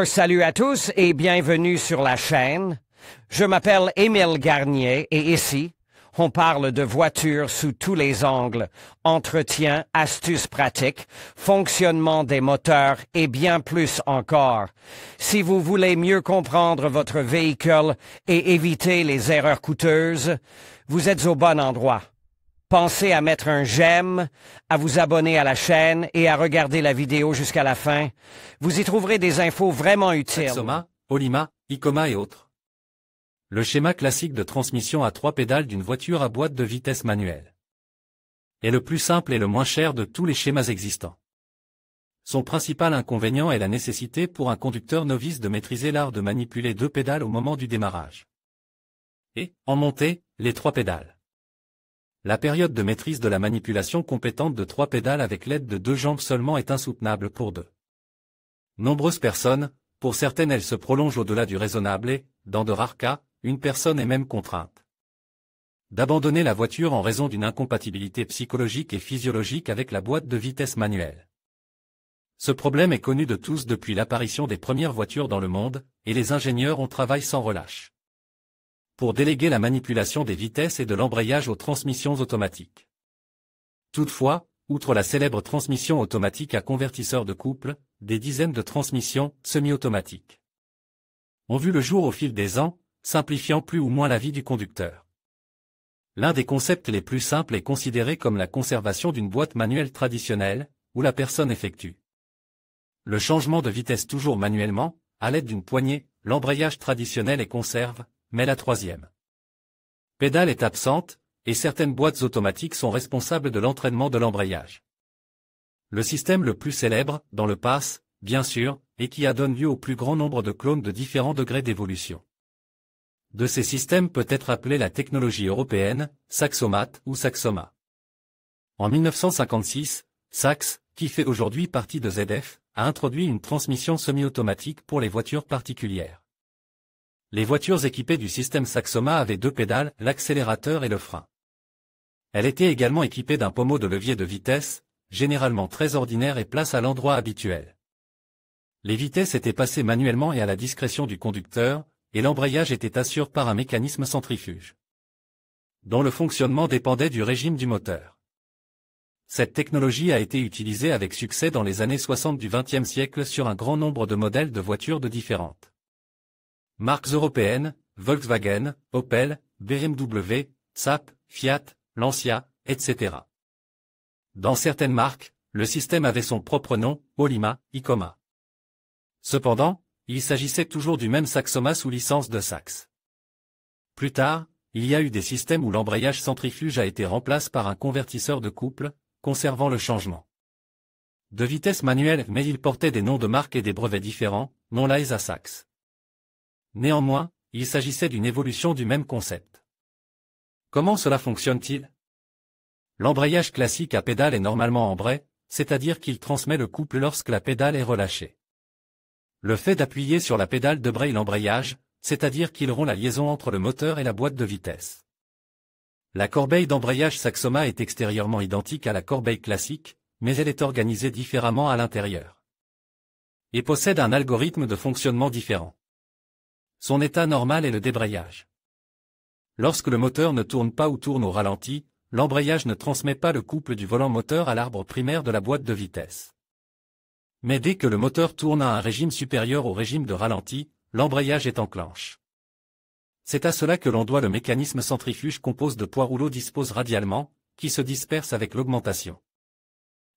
Salut à tous et bienvenue sur la chaîne. Je m'appelle Émile Garnier et ici, on parle de voitures sous tous les angles, entretien, astuces pratiques, fonctionnement des moteurs et bien plus encore. Si vous voulez mieux comprendre votre véhicule et éviter les erreurs coûteuses, vous êtes au bon endroit. Pensez à mettre un j'aime, à vous abonner à la chaîne et à regarder la vidéo jusqu'à la fin. Vous y trouverez des infos vraiment utiles. Saxoma, Olima, Icoma et autres. Le schéma classique de transmission à 3 pédales d'une voiture à boîte de vitesse manuelle est le plus simple et le moins cher de tous les schémas existants. Son principal inconvénient est la nécessité pour un conducteur novice de maîtriser l'art de manipuler 2 pédales au moment du démarrage. Et, en montée, les 3 pédales. La période de maîtrise de la manipulation compétente de 3 pédales avec l'aide de 2 jambes seulement est insoutenable pour de nombreuses personnes. Pour certaines elle se prolonge au-delà du raisonnable et, dans de rares cas, une personne est même contrainte d'abandonner la voiture en raison d'une incompatibilité psychologique et physiologique avec la boîte de vitesse manuelle. Ce problème est connu de tous depuis l'apparition des premières voitures dans le monde, et les ingénieurs ont travaillé sans relâche pour déléguer la manipulation des vitesses et de l'embrayage aux transmissions automatiques. Toutefois, outre la célèbre transmission automatique à convertisseur de couple, des dizaines de transmissions semi-automatiques ont vu le jour au fil des ans, simplifiant plus ou moins la vie du conducteur. L'un des concepts les plus simples est considéré comme la conservation d'une boîte manuelle traditionnelle, où la personne effectue le changement de vitesse toujours manuellement, à l'aide d'une poignée, l'embrayage traditionnel et conserve, mais la troisième pédale est absente, et certaines boîtes automatiques sont responsables de l'entraînement de l'embrayage. Le système le plus célèbre, dans le pass, bien sûr, et qui a donné lieu au plus grand nombre de clones de différents degrés d'évolution de ces systèmes peut être appelé la technologie européenne, Saxomat ou Saxoma. En 1956, Sax, qui fait aujourd'hui partie de ZF, a introduit une transmission semi-automatique pour les voitures particulières. Les voitures équipées du système Saxoma avaient 2 pédales, l'accélérateur et le frein. Elle était également équipée d'un pommeau de levier de vitesse, généralement très ordinaire et place à l'endroit habituel. Les vitesses étaient passées manuellement et à la discrétion du conducteur, et l'embrayage était assuré par un mécanisme centrifuge, dont le fonctionnement dépendait du régime du moteur. Cette technologie a été utilisée avec succès dans les années 60 du XXe siècle sur un grand nombre de modèles de voitures de différentes marques européennes, Volkswagen, Opel, BMW, Saab, Fiat, Lancia, etc. Dans certaines marques, le système avait son propre nom, Olima, Icoma. Cependant, il s'agissait toujours du même Saxoma sous licence de Sax. Plus tard, il y a eu des systèmes où l'embrayage centrifuge a été remplacé par un convertisseur de couple, conservant le changement de vitesse manuelle, mais il portait des noms de marque et des brevets différents, non liés à Sax. Néanmoins, il s'agissait d'une évolution du même concept. Comment cela fonctionne-t-il? L'embrayage classique à pédale est normalement embrayé, c'est-à-dire qu'il transmet le couple lorsque la pédale est relâchée. Le fait d'appuyer sur la pédale débraye l'embrayage, c'est-à-dire qu'il rompt la liaison entre le moteur et la boîte de vitesse. La corbeille d'embrayage Saxoma est extérieurement identique à la corbeille classique, mais elle est organisée différemment à l'intérieur et possède un algorithme de fonctionnement différent. Son état normal est le débrayage. Lorsque le moteur ne tourne pas ou tourne au ralenti, l'embrayage ne transmet pas le couple du volant moteur à l'arbre primaire de la boîte de vitesse. Mais dès que le moteur tourne à un régime supérieur au régime de ralenti, l'embrayage est enclenché. C'est à cela que l'on doit le mécanisme centrifuge composé de poids rouleaux dispose radialement, qui se disperse avec l'augmentation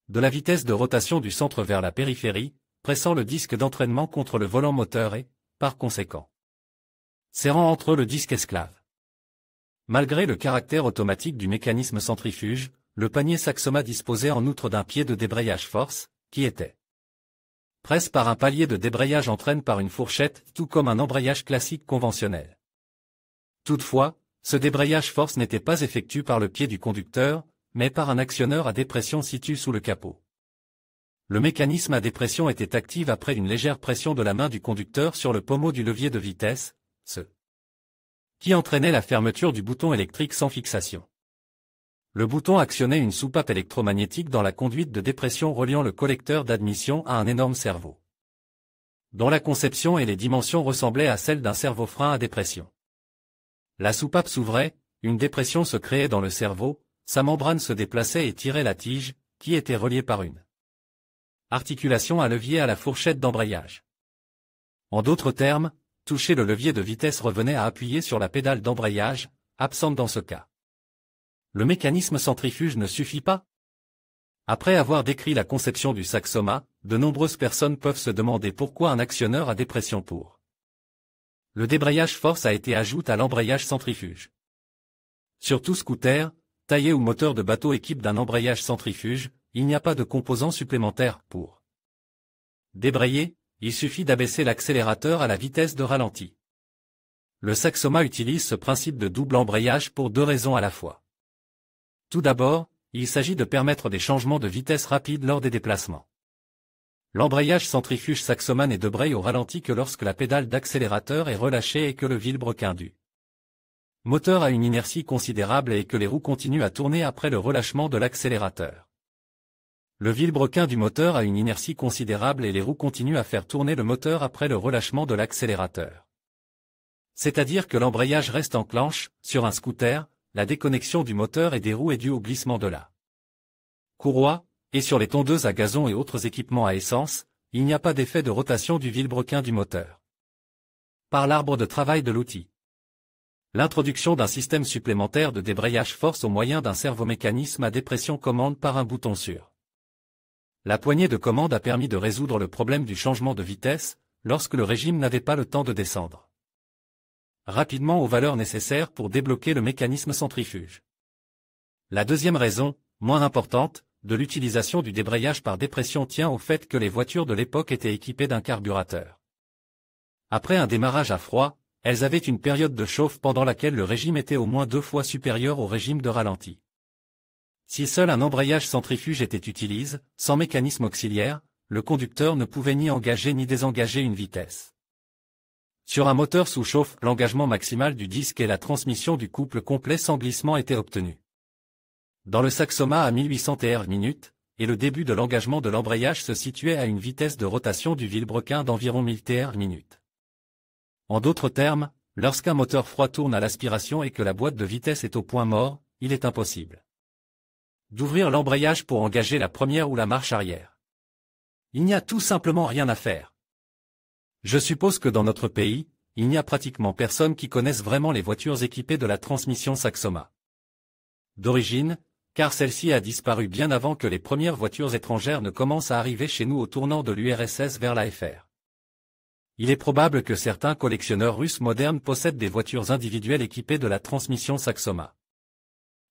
de la vitesse de rotation du centre vers la périphérie, pressant le disque d'entraînement contre le volant moteur et, par conséquent, serrant entre eux le disque esclave. Malgré le caractère automatique du mécanisme centrifuge, le panier Saxoma disposait en outre d'un pied de débrayage force, qui était presse par un palier de débrayage entraîne par une fourchette, tout comme un embrayage classique conventionnel. Toutefois, ce débrayage force n'était pas effectué par le pied du conducteur, mais par un actionneur à dépression situé sous le capot. Le mécanisme à dépression était actif après une légère pression de la main du conducteur sur le pommeau du levier de vitesse, ce qui entraînait la fermeture du bouton électrique sans fixation. Le bouton actionnait une soupape électromagnétique dans la conduite de dépression reliant le collecteur d'admission à un énorme cerveau. dont la conception et les dimensions ressemblaient à celles d'un cerveau-frein à dépression. La soupape s'ouvrait, une dépression se créait dans le cerveau, sa membrane se déplaçait et tirait la tige, qui était reliée par une articulation à levier à la fourchette d'embrayage. En d'autres termes, toucher le levier de vitesse revenait à appuyer sur la pédale d'embrayage, absente dans ce cas. Le mécanisme centrifuge ne suffit pas? Après avoir décrit la conception du Saxoma, de nombreuses personnes peuvent se demander pourquoi un actionneur a dépression pour. Le débrayage force a été ajouté à l'embrayage centrifuge. Sur tout scooter, taillé ou moteur de bateau équipe d'un embrayage centrifuge, il n'y a pas de composant supplémentaire pour débrayer, il suffit d'abaisser l'accélérateur à la vitesse de ralenti. Le Saxoma utilise ce principe de double embrayage pour deux raisons à la fois. Tout d'abord, il s'agit de permettre des changements de vitesse rapides lors des déplacements. L'embrayage centrifuge Saxoma ne débraye au ralenti que lorsque la pédale d'accélérateur est relâchée et que le vilebrequin du moteur a une inertie considérable et que les roues continuent à tourner après le relâchement de l'accélérateur. Le vilebrequin du moteur a une inertie considérable et les roues continuent à faire tourner le moteur après le relâchement de l'accélérateur. C'est-à-dire que l'embrayage reste enclenché. Sur un scooter, la déconnexion du moteur et des roues est due au glissement de la courroie, et sur les tondeuses à gazon et autres équipements à essence, il n'y a pas d'effet de rotation du vilebrequin du moteur. Par l'arbre de travail de l'outil. L'introduction d'un système supplémentaire de débrayage force au moyen d'un servomécanisme à dépression commande par un bouton sur la poignée de commande a permis de résoudre le problème du changement de vitesse, lorsque le régime n'avait pas le temps de descendre rapidement aux valeurs nécessaires pour débloquer le mécanisme centrifuge. La deuxième raison, moins importante, de l'utilisation du débrayage par dépression tient au fait que les voitures de l'époque étaient équipées d'un carburateur. Après un démarrage à froid, elles avaient une période de chauffe pendant laquelle le régime était au moins 2 fois supérieur au régime de ralenti. Si seul un embrayage centrifuge était utilisé, sans mécanisme auxiliaire, le conducteur ne pouvait ni engager ni désengager une vitesse. Sur un moteur sous chauffe, l'engagement maximal du disque et la transmission du couple complet sans glissement étaient obtenus. Dans le Saxoma à 1800 TR/minute, et le début de l'engagement de l'embrayage se situait à une vitesse de rotation du vilebrequin d'environ 1000 TR/minute. En d'autres termes, lorsqu'un moteur froid tourne à l'aspiration et que la boîte de vitesse est au point mort, il est impossible d'ouvrir l'embrayage pour engager la première ou la marche arrière. Il n'y a tout simplement rien à faire. Je suppose que dans notre pays, il n'y a pratiquement personne qui connaisse vraiment les voitures équipées de la transmission Saxoma. D'origine, car celle-ci a disparu bien avant que les premières voitures étrangères ne commencent à arriver chez nous au tournant de l'URSS vers la FR. Il est probable que certains collectionneurs russes modernes possèdent des voitures individuelles équipées de la transmission Saxoma.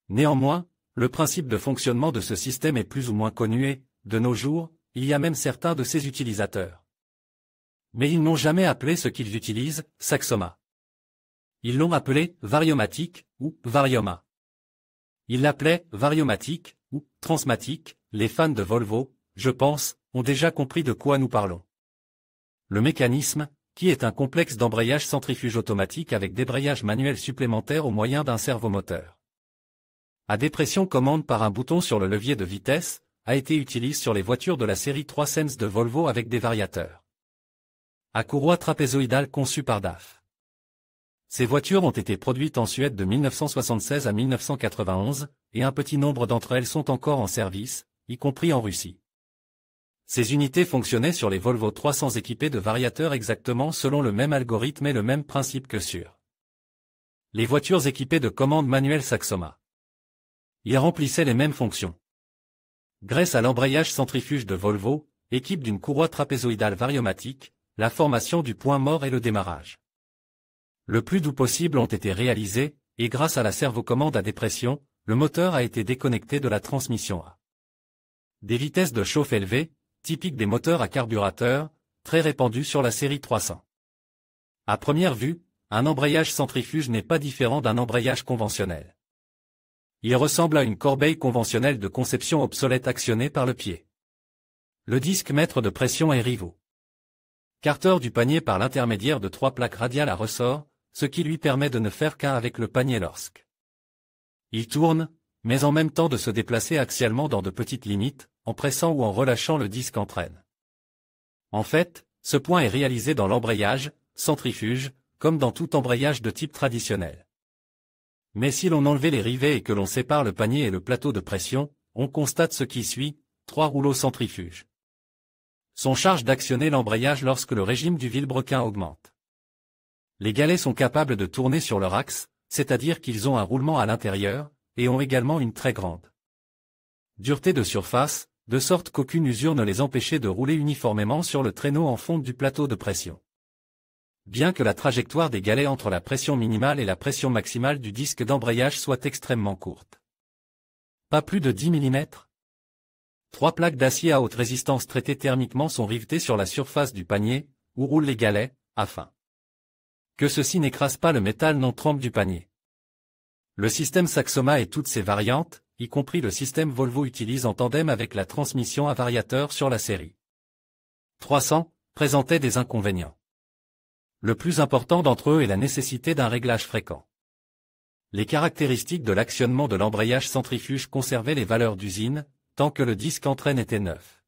Néanmoins, le principe de fonctionnement de ce système est plus ou moins connu et, de nos jours, il y a même certains de ses utilisateurs. Mais ils n'ont jamais appelé ce qu'ils utilisent Saxoma. Ils l'ont appelé Variomatic ou Varioma. Ils l'appelaient Variomatic ou Transmatic. Les fans de Volvo, je pense, ont déjà compris de quoi nous parlons. Le mécanisme, qui est un complexe d'embrayage centrifuge automatique avec débrayage manuel supplémentaire au moyen d'un servomoteur à dépression commande par un bouton sur le levier de vitesse, a été utilisé sur les voitures de la série 3 Sense de Volvo avec des variateurs à courroie trapézoïdale conçus par DAF. Ces voitures ont été produites en Suède de 1976 à 1991, et un petit nombre d'entre elles sont encore en service, y compris en Russie. Ces unités fonctionnaient sur les Volvo 300 équipées de variateurs exactement selon le même algorithme et le même principe que sur les voitures équipées de commandes manuelles Saxoma. Ils remplissaient les mêmes fonctions. Grâce à l'embrayage centrifuge de Volvo, équipe d'une courroie trapézoïdale variomatique, la formation du point mort et le démarrage le plus doux possible ont été réalisés, et grâce à la servocommande à dépression, le moteur a été déconnecté de la transmission à des vitesses de chauffe élevées, typiques des moteurs à carburateur, très répandus sur la série 300. À première vue, un embrayage centrifuge n'est pas différent d'un embrayage conventionnel. Il ressemble à une corbeille conventionnelle de conception obsolète actionnée par le pied. Le disque maître de pression est rivot carter du panier par l'intermédiaire de 3 plaques radiales à ressort, ce qui lui permet de ne faire qu'un avec le panier lorsque il tourne, mais en même temps de se déplacer axialement dans de petites limites, en pressant ou en relâchant le disque entraîne. En fait, ce point est réalisé dans l'embrayage, centrifuge, comme dans tout embrayage de type traditionnel. Mais si l'on enlevait les rivets et que l'on sépare le panier et le plateau de pression, on constate ce qui suit, 3 rouleaux centrifuges sont chargés d'actionner l'embrayage lorsque le régime du vilebrequin augmente. Les galets sont capables de tourner sur leur axe, c'est-à-dire qu'ils ont un roulement à l'intérieur, et ont également une très grande dureté de surface, de sorte qu'aucune usure ne les empêchait de rouler uniformément sur le traîneau en fonte du plateau de pression. Bien que la trajectoire des galets entre la pression minimale et la pression maximale du disque d'embrayage soit extrêmement courte. Pas plus de 10 mm. 3 plaques d'acier à haute résistance traitées thermiquement sont rivetées sur la surface du panier, où roulent les galets, afin que ceux-ci n'écrasent pas le métal non trempe du panier. Le système Saxoma et toutes ses variantes, y compris le système Volvo, utilisent en tandem avec la transmission à variateur sur la série 300, présentaient des inconvénients. Le plus important d'entre eux est la nécessité d'un réglage fréquent. Les caractéristiques de l'actionnement de l'embrayage centrifuge conservaient les valeurs d'usine, tant que le disque entraîne était neuf.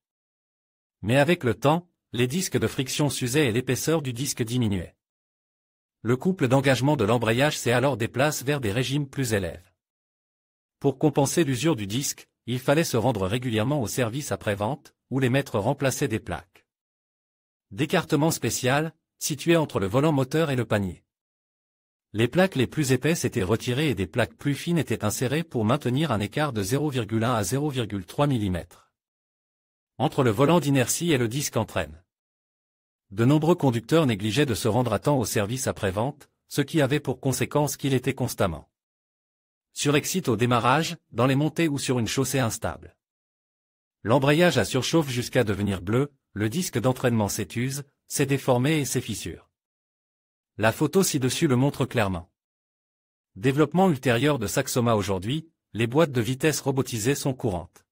Mais avec le temps, les disques de friction s'usaient et l'épaisseur du disque diminuait. Le couple d'engagement de l'embrayage s'est alors déplacé vers des régimes plus élevés. Pour compenser l'usure du disque, il fallait se rendre régulièrement au service après-vente, où les maîtres remplaçaient des plaques d'écartement spéciales, situées entre le volant moteur et le panier. Les plaques les plus épaisses étaient retirées et des plaques plus fines étaient insérées pour maintenir un écart de 0,1 à 0,3 mm entre le volant d'inertie et le disque entraîne. De nombreux conducteurs négligeaient de se rendre à temps au service après-vente, ce qui avait pour conséquence qu'il était constamment surexcité au démarrage, dans les montées ou sur une chaussée instable. L'embrayage a surchauffe jusqu'à devenir bleu, le disque d'entraînement s'étuse, s'est déformé et s'est fissure. La photo ci-dessus le montre clairement. Développement ultérieur de Saxoma. Aujourd'hui, les boîtes de vitesse robotisées sont courantes.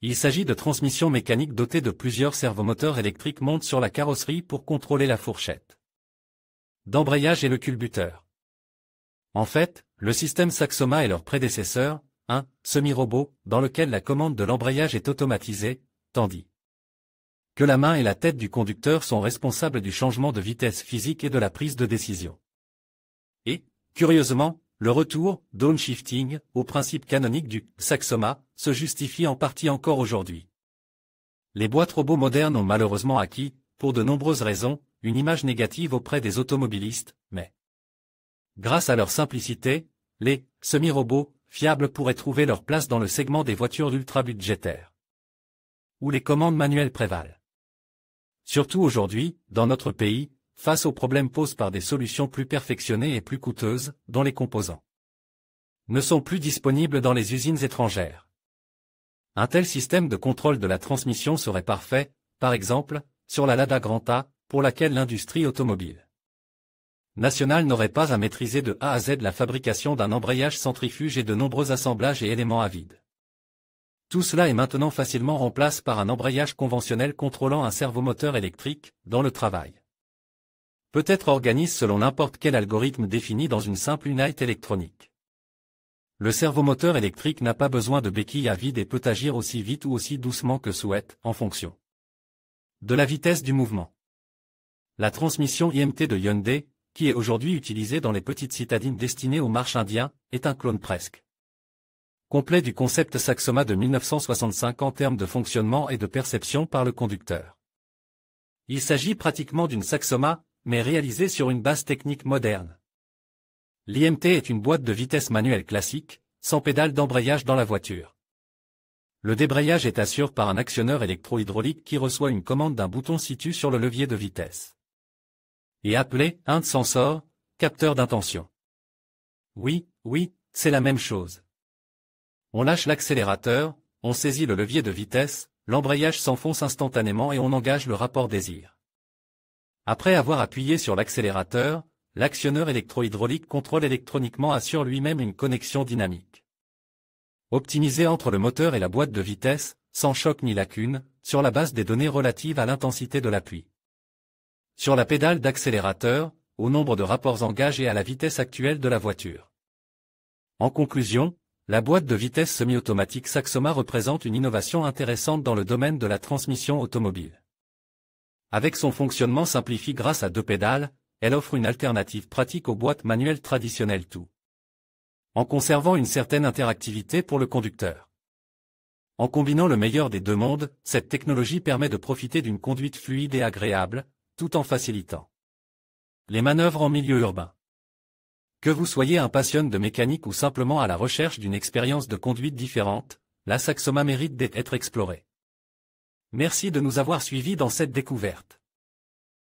Il s'agit de transmissions mécaniques dotées de plusieurs servomoteurs électriques montés sur la carrosserie pour contrôler la fourchette d'embrayage et le culbuteur. En fait, le système Saxoma est leur prédécesseur, un semi-robot, dans lequel la commande de l'embrayage est automatisée, tandis que la main et la tête du conducteur sont responsables du changement de vitesse physique et de la prise de décision. Et, curieusement, le retour, downshifting, au principe canonique du Saxoma, se justifie en partie encore aujourd'hui. Les boîtes robots modernes ont malheureusement acquis, pour de nombreuses raisons, une image négative auprès des automobilistes, mais grâce à leur simplicité, les semi-robots fiables pourraient trouver leur place dans le segment des voitures ultra-budgétaires, où les commandes manuelles prévalent. Surtout aujourd'hui, dans notre pays, face aux problèmes posés par des solutions plus perfectionnées et plus coûteuses, dont les composants ne sont plus disponibles dans les usines étrangères. Un tel système de contrôle de la transmission serait parfait, par exemple, sur la Lada Granta, pour laquelle l'industrie automobile nationale n'aurait pas à maîtriser de A à Z la fabrication d'un embrayage centrifuge et de nombreux assemblages et éléments à vide. Tout cela est maintenant facilement remplacé par un embrayage conventionnel contrôlant un servomoteur électrique, dans le travail peut être organisé selon n'importe quel algorithme défini dans une simple unité électronique. Le servomoteur électrique n'a pas besoin de béquilles à vide et peut agir aussi vite ou aussi doucement que souhaite, en fonction de la vitesse du mouvement. La transmission IMT de Hyundai, qui est aujourd'hui utilisée dans les petites citadines destinées aux marches indiens, est un clone presque complet du concept Saxoma de 1965 en termes de fonctionnement et de perception par le conducteur. Il s'agit pratiquement d'une Saxoma, mais réalisée sur une base technique moderne. L'IMT est une boîte de vitesse manuelle classique, sans pédale d'embrayage dans la voiture. Le débrayage est assuré par un actionneur électro-hydraulique qui reçoit une commande d'un bouton situé sur le levier de vitesse et appelé un sensor, capteur d'intention. Oui, c'est la même chose. On lâche l'accélérateur, on saisit le levier de vitesse, l'embrayage s'enfonce instantanément et on engage le rapport désir. Après avoir appuyé sur l'accélérateur, l'actionneur électro-hydraulique contrôle électroniquement assure lui-même une connexion dynamique optimisée entre le moteur et la boîte de vitesse, sans choc ni lacune, sur la base des données relatives à l'intensité de l'appui sur la pédale d'accélérateur, au nombre de rapports engagés et à la vitesse actuelle de la voiture. En conclusion, la boîte de vitesse semi-automatique Saxoma représente une innovation intéressante dans le domaine de la transmission automobile. Avec son fonctionnement simplifié grâce à 2 pédales, elle offre une alternative pratique aux boîtes manuelles traditionnelles tout en conservant une certaine interactivité pour le conducteur. En combinant le meilleur des 2 mondes, cette technologie permet de profiter d'une conduite fluide et agréable, tout en facilitant les manœuvres en milieu urbain. Que vous soyez un passionné de mécanique ou simplement à la recherche d'une expérience de conduite différente, la Saxoma mérite d'être explorée. Merci de nous avoir suivis dans cette découverte.